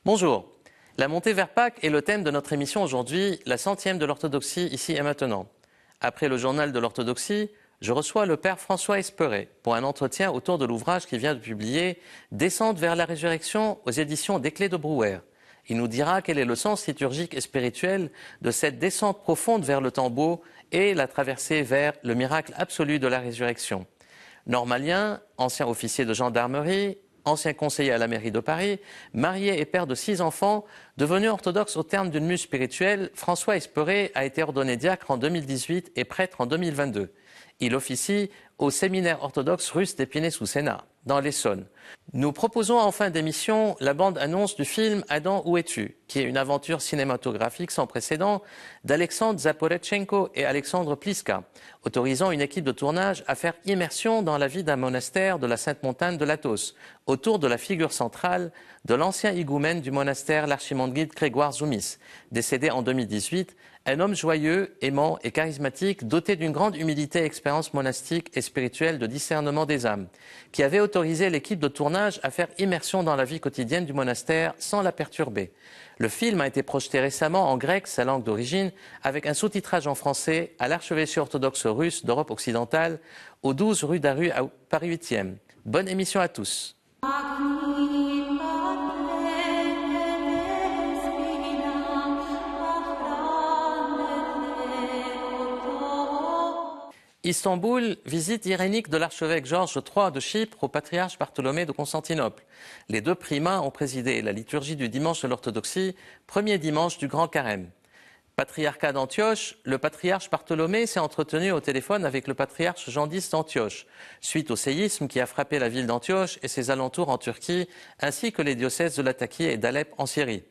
Bonjour. La montée vers Pâques est le thème de notre émission aujourd'hui, la 100e de l'orthodoxie ici et maintenant. Après le journal de l'orthodoxie, je reçois le père François Esperet pour un entretien autour de l'ouvrage qu'il vient de publier « Descente vers la résurrection » aux éditions des Clés de Brouwer. Il nous dira quel est le sens liturgique et spirituel de cette descente profonde vers le tombeau et la traversée vers le miracle absolu de la résurrection. Normalien, ancien officier de gendarmerie, ancien conseiller à la mairie de Paris, marié et père de 6 enfants, devenu orthodoxe au terme d'une mue spirituelle, François Esperet a été ordonné diacre en 2018 et prêtre en 2022. Il officie au séminaire orthodoxe russe d'Épinay-sous-Sénat, dans l'Essonne. Nous proposons en fin d'émission la bande-annonce du film « Adam, où es-tu ?», qui est une aventure cinématographique sans précédent d'Alexandre Zaporetchenko et Alexandre Pliska, autorisant une équipe de tournage à faire immersion dans la vie d'un monastère de la Sainte-Montagne de l'Athos, autour de la figure centrale de l'ancien higoumène du monastère, l'archimonde-guide Grégoire Zoumis, décédé en 2018, un homme joyeux, aimant et charismatique, doté d'une grande humilité et expérience monastique et spirituelle de discernement des âmes, qui avait autorisé l'équipe de tournage à faire immersion dans la vie quotidienne du monastère sans la perturber. Le film a été projeté récemment en grec, sa langue d'origine, avec un sous-titrage en français à l'archevêché orthodoxe russe d'Europe occidentale, au 12 rue d'Aru à Paris 8e. Bonne émission à tous. Istanbul, visite irénique de l'archevêque Georges III de Chypre au patriarche Bartholomée de Constantinople. Les deux primats ont présidé la liturgie du dimanche de l'orthodoxie, premier dimanche du Grand Carême. Patriarcat d'Antioche, le patriarche Bartholomée s'est entretenu au téléphone avec le patriarche Jean X d'Antioche, suite au séisme qui a frappé la ville d'Antioche et ses alentours en Turquie, ainsi que les diocèses de Latakia et d'Alep en Syrie.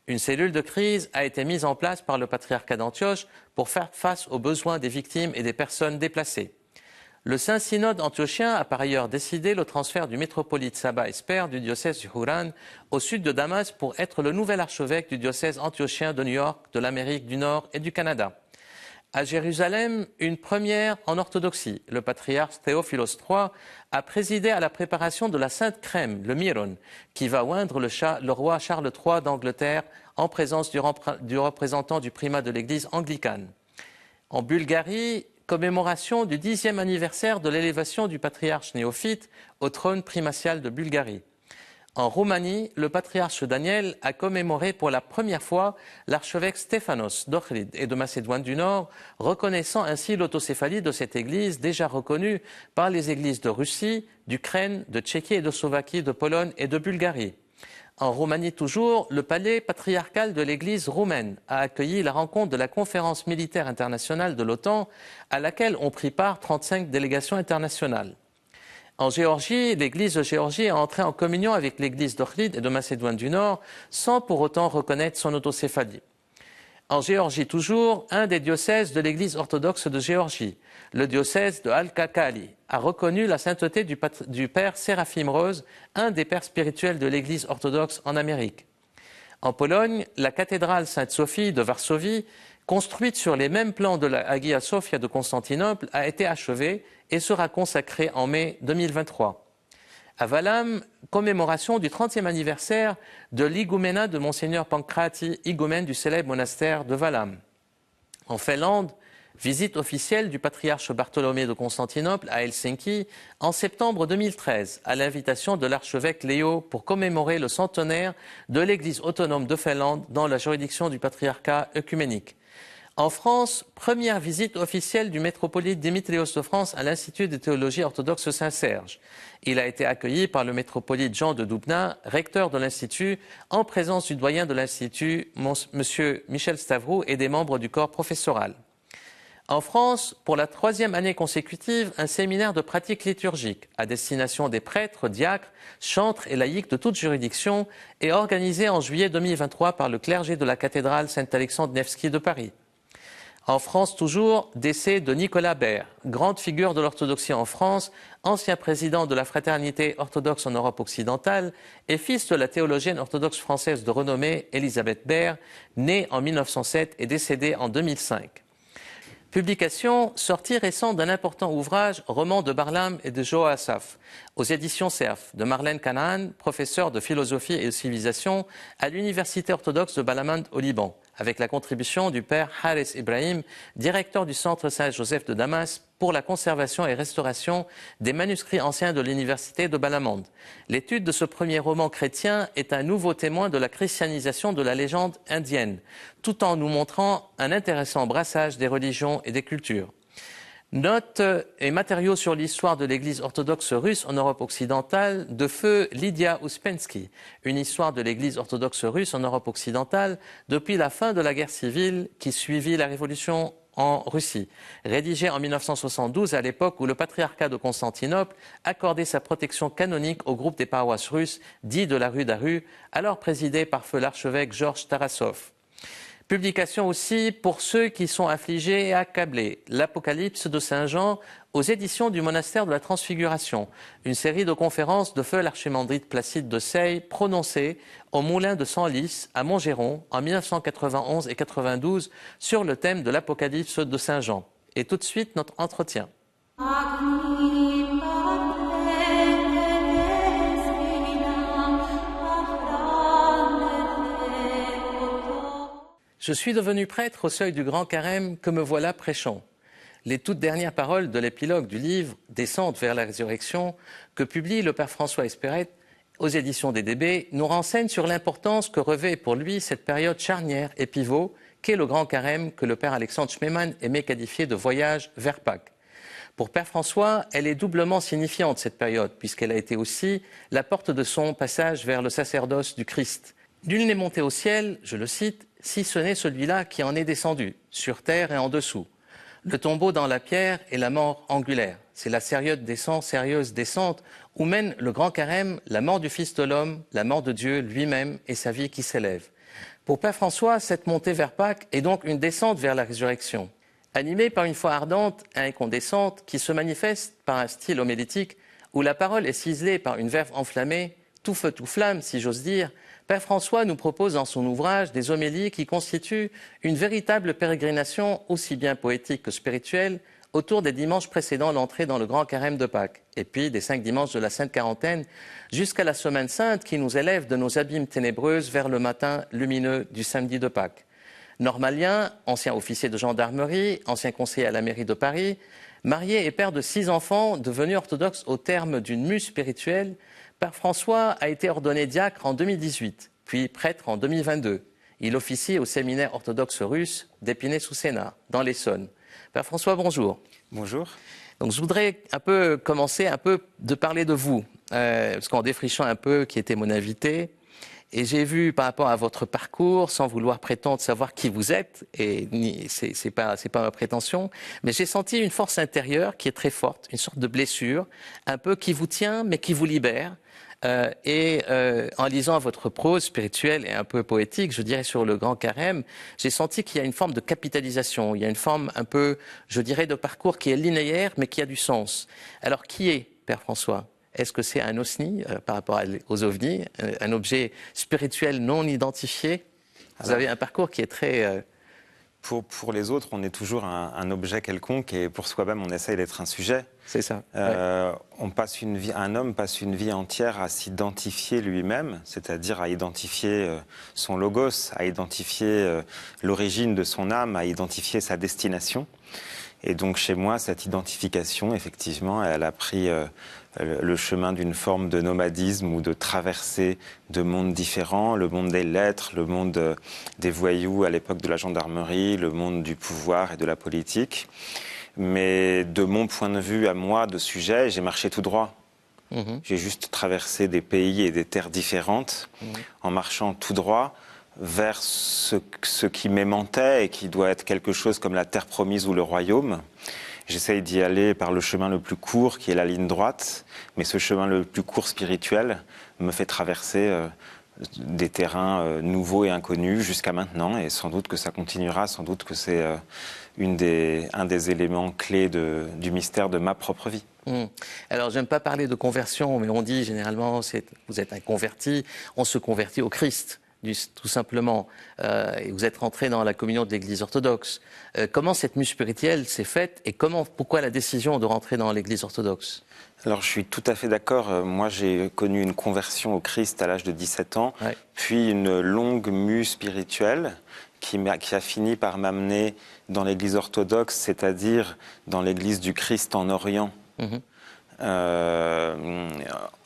Une cellule de crise a été mise en place par le patriarcat d'Antioche pour faire face aux besoins des victimes et des personnes déplacées. Le Saint-Synode antiochien a par ailleurs décidé le transfert du métropolite Saba Esper du diocèse du Huran au sud de Damas pour être le nouvel archevêque du diocèse antiochien de New York, de l'Amérique du Nord et du Canada. À Jérusalem, une première en orthodoxie. Le patriarche Théophilos III a présidé à la préparation de la Sainte Crème, le Myron, qui va oindre le roi Charles III d'Angleterre en présence du représentant du primat de l'Église anglicane. En Bulgarie, commémoration du 10e anniversaire de l'élévation du patriarche néophyte au trône primatial de Bulgarie. En Roumanie, le patriarche Daniel a commémoré pour la première fois l'archevêque Stéphanos d'Ohrid et de Macédoine du Nord, reconnaissant ainsi l'autocéphalie de cette église déjà reconnue par les églises de Russie, d'Ukraine, de Tchéquie et de Slovaquie, de Pologne et de Bulgarie. En Roumanie toujours, le palais patriarcal de l'église roumaine a accueilli la rencontre de la conférence militaire internationale de l'OTAN, à laquelle ont pris part 35 délégations internationales. En Géorgie, l'église de Géorgie est entrée en communion avec l'église d'Ohrid et de Macédoine du Nord, sans pour autant reconnaître son autocéphalie. En Géorgie toujours, un des diocèses de l'église orthodoxe de Géorgie, le diocèse de Al-Kakali, a reconnu la sainteté du père Séraphim Rose, un des pères spirituels de l'église orthodoxe en Amérique. En Pologne, la cathédrale Sainte-Sophie de Varsovie, construite sur les mêmes plans de la Hagia Sophia de Constantinople, a été achevée et sera consacrée en mai 2023. À Valam, commémoration du 30e anniversaire de l'higouménat de Monseigneur Pancrati, higoumène du célèbre monastère de Valam. En Finlande, visite officielle du patriarche Bartholomée de Constantinople à Helsinki en septembre 2013, à l'invitation de l'archevêque Léo pour commémorer le centenaire de l'Église autonome de Finlande dans la juridiction du patriarcat œcuménique. En France, première visite officielle du métropolite Démétrios de France à l'Institut de théologie orthodoxe Saint-Serge. Il a été accueilli par le métropolite Jean de Doubna, recteur de l'Institut, en présence du doyen de l'Institut, M. Michel Stavroux, et des membres du corps professoral. En France, pour la 3e année consécutive, un séminaire de pratique liturgique à destination des prêtres, diacres, chantres et laïcs de toute juridiction est organisé en juillet 2023 par le clergé de la cathédrale Saint-Alexandre Nevski de Paris. En France toujours, décès de Nicolas Baer, grande figure de l'orthodoxie en France, ancien président de la Fraternité orthodoxe en Europe occidentale et fils de la théologienne orthodoxe française de renommée Elisabeth Baer, née en 1907 et décédée en 2005. Publication, sortie récente d'un important ouvrage, Roman de Barlam et de Joe Asaf, aux éditions CERF, de Marlène Kanaan, professeure de philosophie et de civilisation à l'Université orthodoxe de Balamand au Liban, avec la contribution du père Haris Ibrahim, directeur du Centre Saint-Joseph de Damas, pour la conservation et restauration des manuscrits anciens de l'Université de Balamand. L'étude de ce premier roman chrétien est un nouveau témoin de la christianisation de la légende indienne, tout en nous montrant un intéressant brassage des religions et des cultures. Notes et matériaux sur l'histoire de l'Église orthodoxe russe en Europe occidentale de feu Lydia Ouspensky, une histoire de l'Église orthodoxe russe en Europe occidentale depuis la fin de la guerre civile qui suivit la révolution en Russie, rédigée en 1972 à l'époque où le patriarcat de Constantinople accordait sa protection canonique au groupe des paroisses russes dit de la rue d'Aru, alors présidé par feu l'archevêque Georges Tarasov. Publication aussi pour ceux qui sont affligés et accablés, l'Apocalypse de Saint Jean aux éditions du monastère de la Transfiguration, une série de conférences de feu l'archimandrite Placide de Seye prononcées au moulin de Senlis à Montgeron en 1991 et 92 sur le thème de l'Apocalypse de Saint Jean. Et tout de suite notre entretien. Je suis devenu prêtre au seuil du Grand Carême, que me voilà prêchant. Les toutes dernières paroles de l'épilogue du livre « Descente vers la résurrection » que publie le père François Espérette aux éditions des DB nous renseignent sur l'importance que revêt pour lui cette période charnière et pivot qu'est le Grand Carême que le père Alexandre Schmemann aimait qualifier de voyage vers Pâques. Pour père François, elle est doublement signifiante cette période, puisqu'elle a été aussi la porte de son passage vers le sacerdoce du Christ. Nul n'est monté au ciel, je le cite, si ce n'est celui-là qui en est descendu, sur terre et en dessous. Le tombeau dans la pierre et la mort angulaire. C'est la sérieuse descente où mène le Grand Carême, la mort du Fils de l'homme, la mort de Dieu lui-même et sa vie qui s'élève. Pour père François, cette montée vers Pâques est donc une descente vers la résurrection. Animée par une foi ardente et incandescente qui se manifeste par un style homilétique où la parole est ciselée par une verve enflammée, tout feu tout flamme si j'ose dire, père François nous propose dans son ouvrage des homélies qui constituent une véritable pérégrination aussi bien poétique que spirituelle autour des dimanches précédant l'entrée dans le Grand Carême de Pâques, et puis des 5 dimanches de la Sainte Quarantaine jusqu'à la Semaine Sainte qui nous élève de nos abîmes ténébreuses vers le matin lumineux du samedi de Pâques. Normalien, ancien officier de gendarmerie, ancien conseiller à la mairie de Paris, marié et père de 6 enfants, devenu orthodoxe au terme d'une mue spirituelle, père François a été ordonné diacre en 2018, puis prêtre en 2022. Il officie au séminaire orthodoxe russe d'Épinay-sous-Sénart, dans l'Essonne. Père François, bonjour. Bonjour. Donc, je voudrais commencer de parler de vous, parce qu'en défrichant un peu qui était mon invité, et j'ai vu par rapport à votre parcours, sans vouloir prétendre savoir qui vous êtes, et c'est pas ma prétention, mais j'ai senti une force intérieure qui est très forte, une sorte de blessure, un peu qui vous tient, mais qui vous libère. En lisant votre prose spirituelle et un peu poétique, je dirais sur le Grand Carême, j'ai senti qu'il y a une forme de capitalisation, il y a une forme un peu, je dirais, de parcours qui est linéaire, mais qui a du sens. Alors, qui est Père François ? Est-ce que c'est un osni par rapport aux ovnis, un objet spirituel non identifié ? Vous avez un parcours qui est très... Pour les autres, on est toujours un objet quelconque et pour soi-même, on essaye d'être un sujet. C'est ça. Un homme passe une vie entière à s'identifier lui-même, c'est-à-dire à identifier son logos, à identifier l'origine de son âme, à identifier sa destination. Et donc chez moi, cette identification, effectivement, elle a pris le chemin d'une forme de nomadisme ou de traversée de mondes différents, le monde des lettres, le monde des voyous à l'époque de la gendarmerie, le monde du pouvoir et de la politique. Mais de mon point de vue à moi de sujet, j'ai marché tout droit. J'ai juste traversé des pays et des terres différentes en marchant tout droit vers ce qui m'aimantait et qui doit être quelque chose comme la terre promise ou le royaume. J'essaye d'y aller par le chemin le plus court, qui est la ligne droite, mais ce chemin le plus court spirituel me fait traverser des terrains nouveaux et inconnus jusqu'à maintenant, et sans doute que ça continuera, sans doute que c'est un des éléments clés du mystère de ma propre vie. Alors, j'aime pas parler de conversion, mais on dit généralement, vous êtes un converti, on se convertit au Christ. tout simplement, et vous êtes rentré dans la communion de l'Église orthodoxe. Comment cette mue spirituelle s'est faite et pourquoi la décision de rentrer dans l'Église orthodoxe? Alors, je suis tout à fait d'accord. Moi, j'ai connu une conversion au Christ à l'âge de 17 ans, Ouais. puis une longue mue spirituelle qui a fini par m'amener dans l'Église orthodoxe, c'est-à-dire dans l'Église du Christ en Orient. Mhm.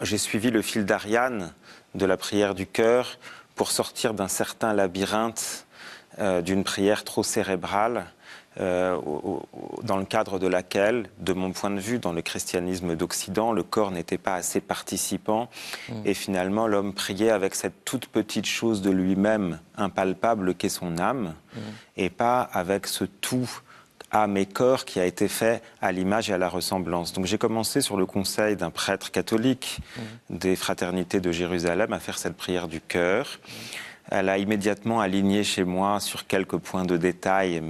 J'ai suivi le fil d'Ariane de la prière du cœur pour sortir d'un certain labyrinthe d'une prière trop cérébrale, dans le cadre de laquelle, de mon point de vue, dans le christianisme d'Occident, le corps n'était pas assez participant. Et finalement, l'homme priait avec cette toute petite chose de lui-même impalpable qu'est son âme, et pas avec ce tout âme et corps qui a été fait à l'image et à la ressemblance. Donc j'ai commencé sur le conseil d'un prêtre catholique des fraternités de Jérusalem à faire cette prière du cœur. Elle a immédiatement aligné chez moi sur quelques points de détail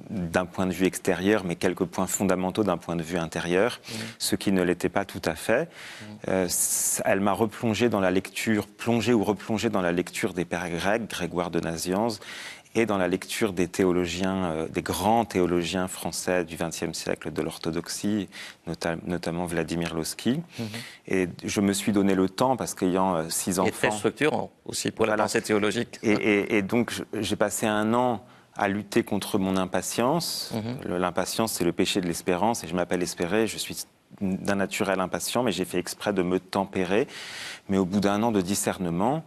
d'un point de vue extérieur, mais quelques points fondamentaux d'un point de vue intérieur, ce qui ne l'était pas tout à fait. Elle m'a replongé dans la lecture, plongé ou replongé dans la lecture des pères grecs, Grégoire de Nazianze, et dans la lecture des théologiens, des grands théologiens français du XXe siècle de l'orthodoxie, notamment Vladimir Lossky. Et je me suis donné le temps, parce qu'ayant 6 enfants... Et très structurant aussi pour la pensée théologique. Et donc, j'ai passé un an à lutter contre mon impatience. L'impatience, c'est le péché de l'espérance, et je m'appelle espéré, je suis d'un naturel impatient, mais j'ai fait exprès de me tempérer. Mais au bout d'un an de discernement,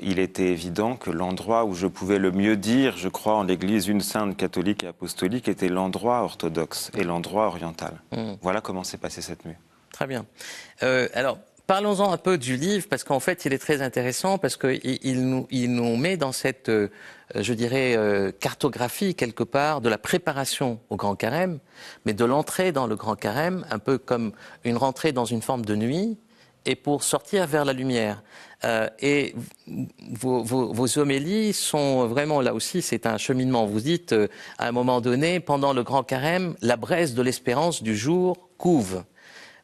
il était évident que l'endroit où je pouvais le mieux dire, je crois, en l'Église une sainte catholique et apostolique, était l'endroit orthodoxe et l'endroit oriental. Voilà comment s'est passée cette mue. Très bien. Alors, parlons-en un peu du livre, parce qu'en fait, il est très intéressant, parce qu'il nous met dans cette, je dirais, cartographie, quelque part, de la préparation au Grand Carême, mais de l'entrée dans le Grand Carême, un peu comme une rentrée dans une forme de nuit, et pour sortir vers la lumière. Et vos homélies sont vraiment, là aussi, c'est un cheminement. Vous dites, à un moment donné, pendant le Grand Carême, la braise de l'espérance du jour couve.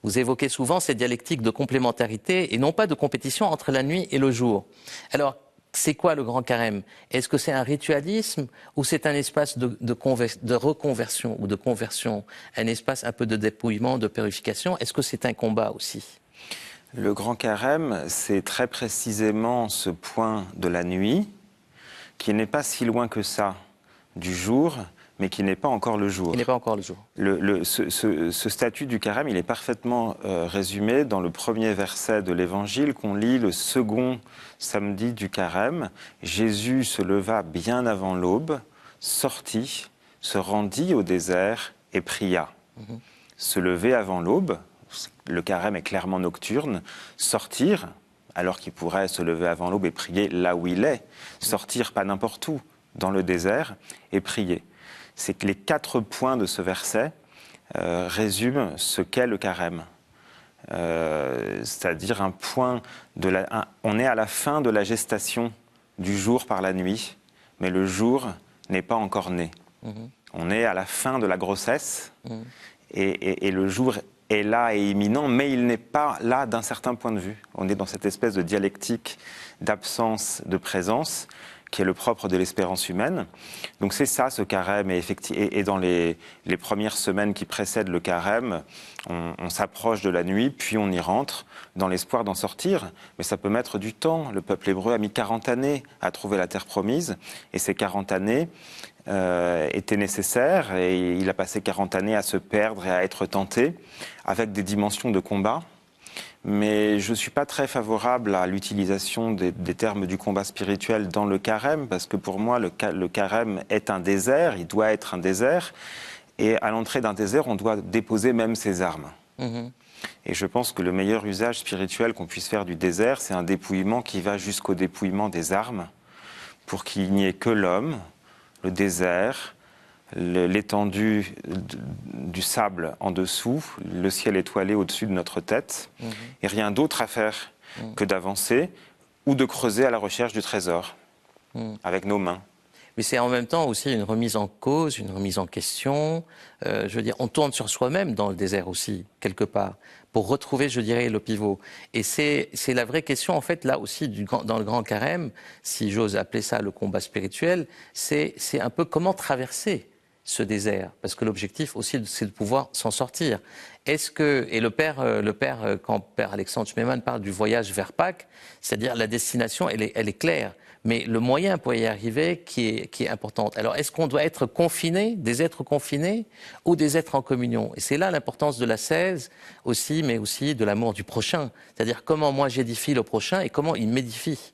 Vous évoquez souvent cette dialectique de complémentarité et non pas de compétition entre la nuit et le jour. Alors, c'est quoi le Grand Carême? Est-ce que c'est un ritualisme ou c'est un espace de reconversion ou de conversion? Un espace un peu de dépouillement, de purification? Est-ce que c'est un combat aussi? Le Grand Carême, c'est très précisément ce point de la nuit qui n'est pas si loin que ça du jour, mais qui n'est pas encore le jour. Il n'est pas encore le jour. Ce statut du Carême, il est parfaitement résumé dans le premier verset de l'Évangile qu'on lit le second samedi du Carême. Jésus se leva bien avant l'aube, sortit, se rendit au désert et pria. Se lever avant l'aube, le Carême est clairement nocturne, sortir, alors qu'il pourrait se lever avant l'aube et prier là où il est, sortir pas n'importe où, dans le désert, et prier. C'est que les 4 points de ce verset résument ce qu'est le Carême. C'est-à-dire un point on est à la fin de la gestation du jour par la nuit, mais le jour n'est pas encore né. On est à la fin de la grossesse, et le jour est là et imminent, mais il n'est pas là d'un certain point de vue. On est dans cette espèce de dialectique d'absence, de présence, qui est le propre de l'espérance humaine. Donc c'est ça, ce carême. Et dans les premières semaines qui précèdent le carême, on s'approche de la nuit, puis on y rentre, dans l'espoir d'en sortir. Mais ça peut mettre du temps. Le peuple hébreu a mis 40 années à trouver la terre promise. Et ces 40 années étaient nécessaires. Et il a passé 40 années à se perdre et à être tenté, avec des dimensions de combat. Mais je ne suis pas très favorable à l'utilisation des termes du combat spirituel dans le carême, parce que pour moi, le carême est un désert, il doit être un désert, et à l'entrée d'un désert, on doit déposer même ses armes. Et je pense que le meilleur usage spirituel qu'on puisse faire du désert, c'est un dépouillement qui va jusqu'au dépouillement des armes, pour qu'il n'y ait que l'homme, le désert, l'étendue du sable en dessous, le ciel étoilé au-dessus de notre tête, et rien d'autre à faire que d'avancer ou de creuser à la recherche du trésor avec nos mains. Mais c'est en même temps aussi une remise en cause, une remise en question. Je veux dire, on tourne sur soi-même dans le désert aussi, quelque part, pour retrouver, je dirais, le pivot. Et c'est la vraie question, en fait, là aussi, dans le Grand Carême, si j'ose appeler ça le combat spirituel, c'est un peu comment traverser ce désert, parce que l'objectif aussi, c'est de pouvoir s'en sortir. Est-ce que, et quand Père Alexandre Schmemann parle du voyage vers Pâques, c'est-à-dire la destination, elle est claire, mais le moyen pour y arriver qui est important. Alors, est-ce qu'on doit être confiné, des êtres confinés, ou des êtres en communion? Et c'est là l'importance de l'ascèse aussi, mais aussi de l'amour du prochain. C'est-à-dire comment moi j'édifie le prochain et comment il m'édifie.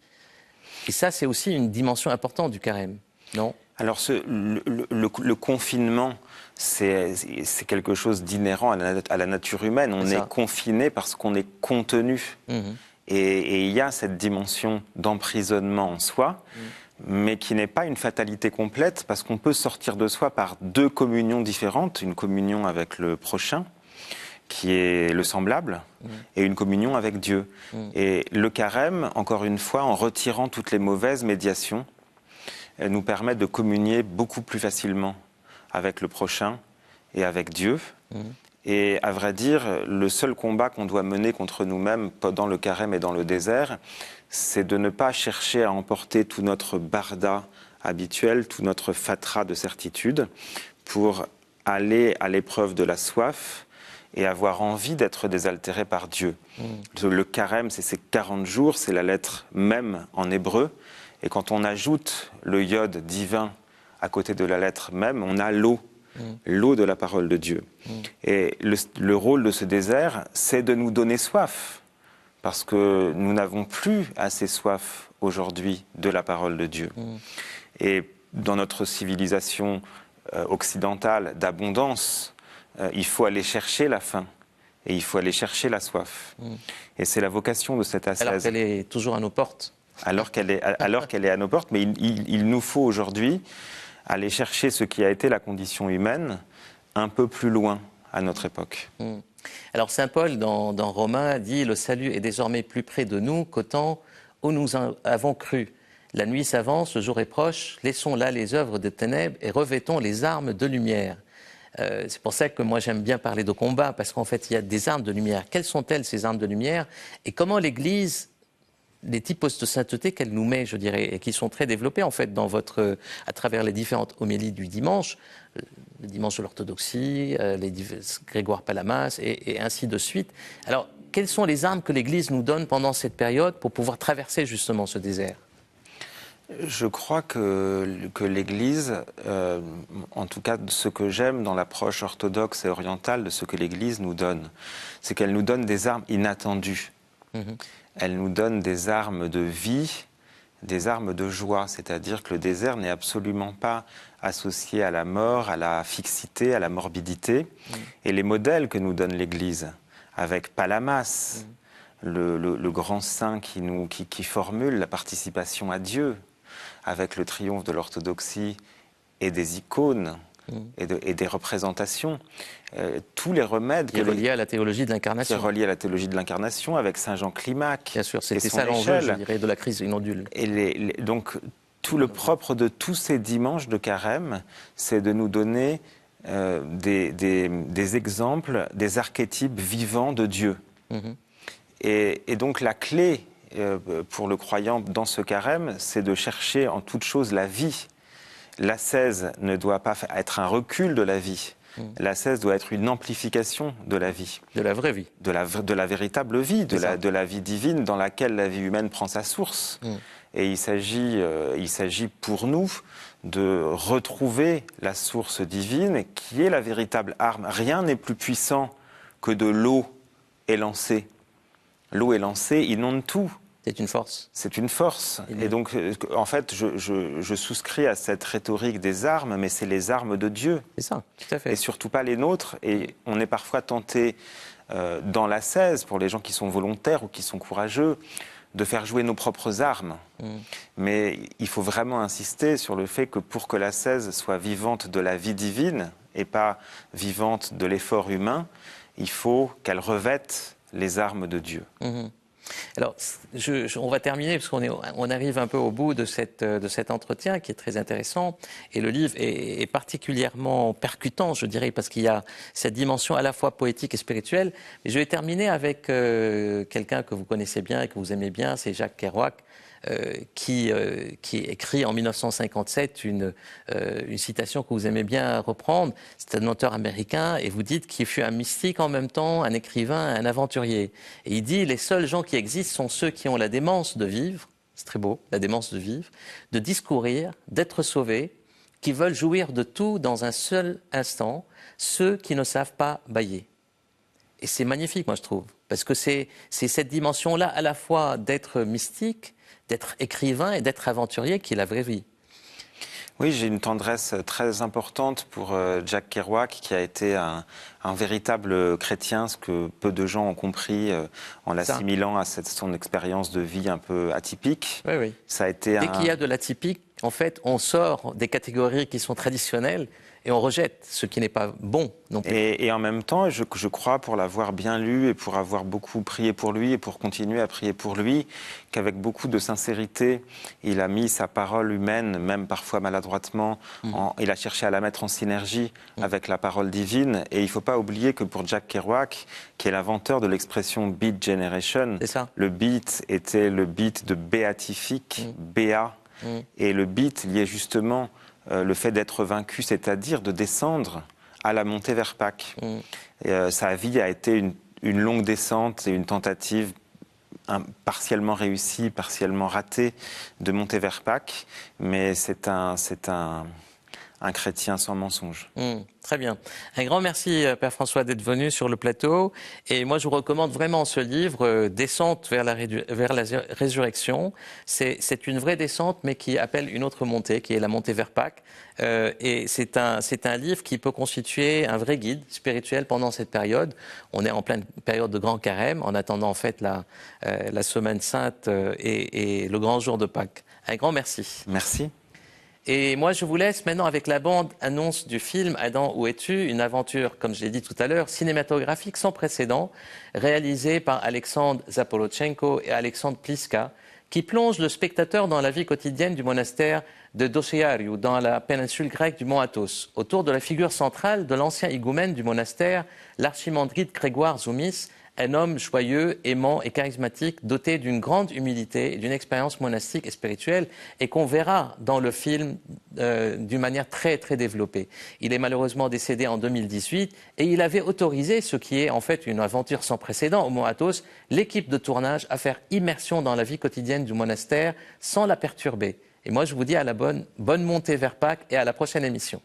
Et ça, c'est aussi une dimension importante du carême, non? Alors, le confinement, c'est quelque chose d'inhérent à la nature humaine. On est confiné parce qu'on est contenu. Et il y a cette dimension d'emprisonnement en soi, mais qui n'est pas une fatalité complète, parce qu'on peut sortir de soi par deux communions différentes. Une communion avec le prochain, qui est le semblable, et une communion avec Dieu. Et le carême, encore une fois, en retirant toutes les mauvaises médiations, nous permet de communier beaucoup plus facilement avec le prochain et avec Dieu. Et à vrai dire, le seul combat qu'on doit mener contre nous-mêmes pendant le carême et dans le désert, c'est de ne pas chercher à emporter tout notre barda habituel, tout notre fatras de certitude, pour aller à l'épreuve de la soif et avoir envie d'être désaltéré par Dieu. Le carême, c'est ces 40 jours, c'est la lettre même en hébreu. Et quand on ajoute le iode divin à côté de la lettre même, on a l'eau, l'eau de la parole de Dieu. Et le rôle de ce désert, c'est de nous donner soif, parce que nous n'avons plus assez soif aujourd'hui de la parole de Dieu. Et dans notre civilisation occidentale d'abondance, il faut aller chercher la faim. Et il faut aller chercher la soif. Et c'est la vocation de cette ascèse. Alors qu'elle est toujours à nos portes. Alors qu'elle est à nos portes, mais il nous faut aujourd'hui aller chercher ce qui a été la condition humaine un peu plus loin à notre époque. Alors saint Paul, dans Romains, dit « Le salut est désormais plus près de nous qu'au temps où nous avons cru. La nuit s'avance, le jour est proche, laissons là les œuvres de ténèbres et revêtons les armes de lumière. » C'est pour ça que moi j'aime bien parler de combat, parce qu'en fait il y a des armes de lumière. Quelles sont-elles, ces armes de lumière? Et comment l'Église, les types de sainteté qu'elle nous met, je dirais, et qui sont très développés en fait à travers les différentes homélies du dimanche, le dimanche de l'orthodoxie, Grégoire Palamas et ainsi de suite. Alors, quelles sont les armes que l'Église nous donne pendant cette période pour pouvoir traverser justement ce désert? Je crois que l'Église, en tout cas ce que j'aime dans l'approche orthodoxe et orientale de ce que l'Église nous donne, c'est qu'elle nous donne des armes inattendues. Elle nous donne des armes de vie, des armes de joie, c'est-à-dire que le désert n'est absolument pas associé à la mort, à la fixité, à la morbidité. Et les modèles que nous donne l'Église, avec Palamas, le grand saint qui formule la participation à Dieu, avec le triomphe de l'orthodoxie et des icônes, et des représentations, tous les remèdes... Qui est relié à la théologie de l'incarnation. Qui est relié à la théologie de l'incarnation, avec Saint Jean Climac. Bien sûr, c'était ça l'enjeu, je dirais, de la crise inondule. Et donc, tout le propre de tous ces dimanches de carême, c'est de nous donner des exemples, des archétypes vivants de Dieu. Et donc, la clé pour le croyant dans ce carême, c'est de chercher en toute chose la vie. L'ascèse ne doit pas être un recul de la vie. L'ascèse doit être une amplification de la vie. De la vraie vie. De la véritable vie, de la vie divine dans laquelle la vie humaine prend sa source. Et il s'agit pour nous de retrouver la source divine qui est la véritable arme. Rien n'est plus puissant que de l'eau élancée. L'eau élancée inonde tout. C'est une force. C'est une force. Et donc, en fait, je souscris à cette rhétorique des armes, mais c'est les armes de Dieu. C'est ça, tout à fait. Et surtout pas les nôtres. Et on est parfois tenté, dans l'ascèse, pour les gens qui sont volontaires ou qui sont courageux, de faire jouer nos propres armes. Mais il faut vraiment insister sur le fait que pour que l'ascèse soit vivante de la vie divine et pas vivante de l'effort humain, il faut qu'elle revête les armes de Dieu. Alors, on va terminer parce on arrive un peu au bout de cet entretien qui est très intéressant. Et le livre est particulièrement percutant, je dirais, parce qu'il y a cette dimension à la fois poétique et spirituelle. Mais je vais terminer avec quelqu'un que vous connaissez bien et que vous aimez bien, c'est Jack Kerouac. Qui écrit en 1957 une citation que vous aimez bien reprendre. C'est un auteur américain et vous dites qu'il fut un mystique en même temps, un écrivain, un aventurier. Et il dit « Les seuls gens qui existent sont ceux qui ont la démence de vivre », c'est très beau, la démence de vivre, de discourir, d'être sauvés, qui veulent jouir de tout dans un seul instant, ceux qui ne savent pas bâiller. Et c'est magnifique, moi je trouve, parce que c'est cette dimension-là à la fois d'être mystique, d'être écrivain et d'être aventurier qui est la vraie vie. Oui, j'ai une tendresse très importante pour Jack Kerouac, qui a été un véritable chrétien, ce que peu de gens ont compris en l'assimilant à son expérience de vie un peu atypique. Oui, oui. Ça a été Dès qu'il y a de l'atypique, en fait, on sort des catégories qui sont traditionnelles et on rejette ce qui n'est pas bon non plus. Et en même temps, je crois, pour l'avoir bien lu et pour avoir beaucoup prié pour lui et pour continuer à prier pour lui, qu'avec beaucoup de sincérité, il a mis sa parole humaine, même parfois maladroitement, il a cherché à la mettre en synergie avec la parole divine. Et il ne faut pas oublier que pour Jack Kerouac, qui est l'inventeur de l'expression Beat Generation, le beat était le beat de béatifique, béa, et le beat lié justement le fait d'être vaincu, c'est-à-dire de descendre à la montée vers Pâques. Sa vie a été une longue descente et une tentative partiellement réussie, partiellement ratée de monter vers Pâques, mais c'est un chrétien sans mensonge. Très bien. Un grand merci, Père François, d'être venu sur le plateau. Et moi, je vous recommande vraiment ce livre, Descente vers la résurrection. C'est une vraie descente, mais qui appelle une autre montée, qui est la montée vers Pâques. Et c'est un livre qui peut constituer un vrai guide spirituel pendant cette période. On est en pleine période de grand carême, en attendant en fait la Semaine Sainte et le grand jour de Pâques. Un grand merci. Merci. Et moi, je vous laisse maintenant avec la bande-annonce du film « Adam, où es-tu ?» Une aventure, comme je l'ai dit tout à l'heure, cinématographique sans précédent, réalisée par Alexandre Zapolotchenko et Alexandre Pliska, qui plonge le spectateur dans la vie quotidienne du monastère de Doceariu, dans la péninsule grecque du mont Athos, autour de la figure centrale de l'ancien higoumène du monastère, l'archimandrite Grégoire Zoumis, un homme joyeux, aimant et charismatique, doté d'une grande humilité et d'une expérience monastique et spirituelle, et qu'on verra dans le film d'une manière très, très développée. Il est malheureusement décédé en 2018, et il avait autorisé, ce qui est en fait une aventure sans précédent au mont Athos, l'équipe de tournage à faire immersion dans la vie quotidienne du monastère sans la perturber. Et moi, je vous dis à la bonne montée vers Pâques et à la prochaine émission.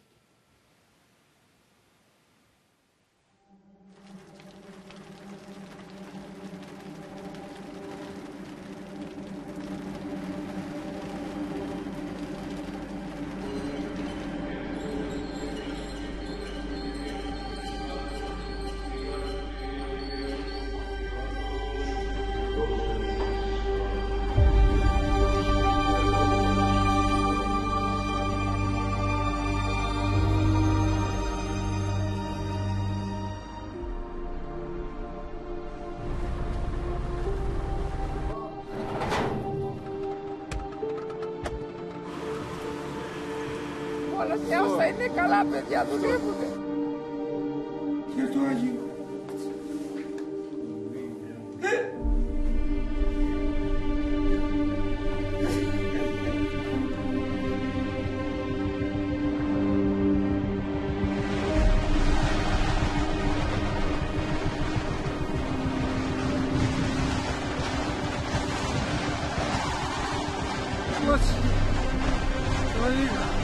Όλα και όσα είναι καλά παιδιά δουλεύουνε. Και το Άγιο. Господи,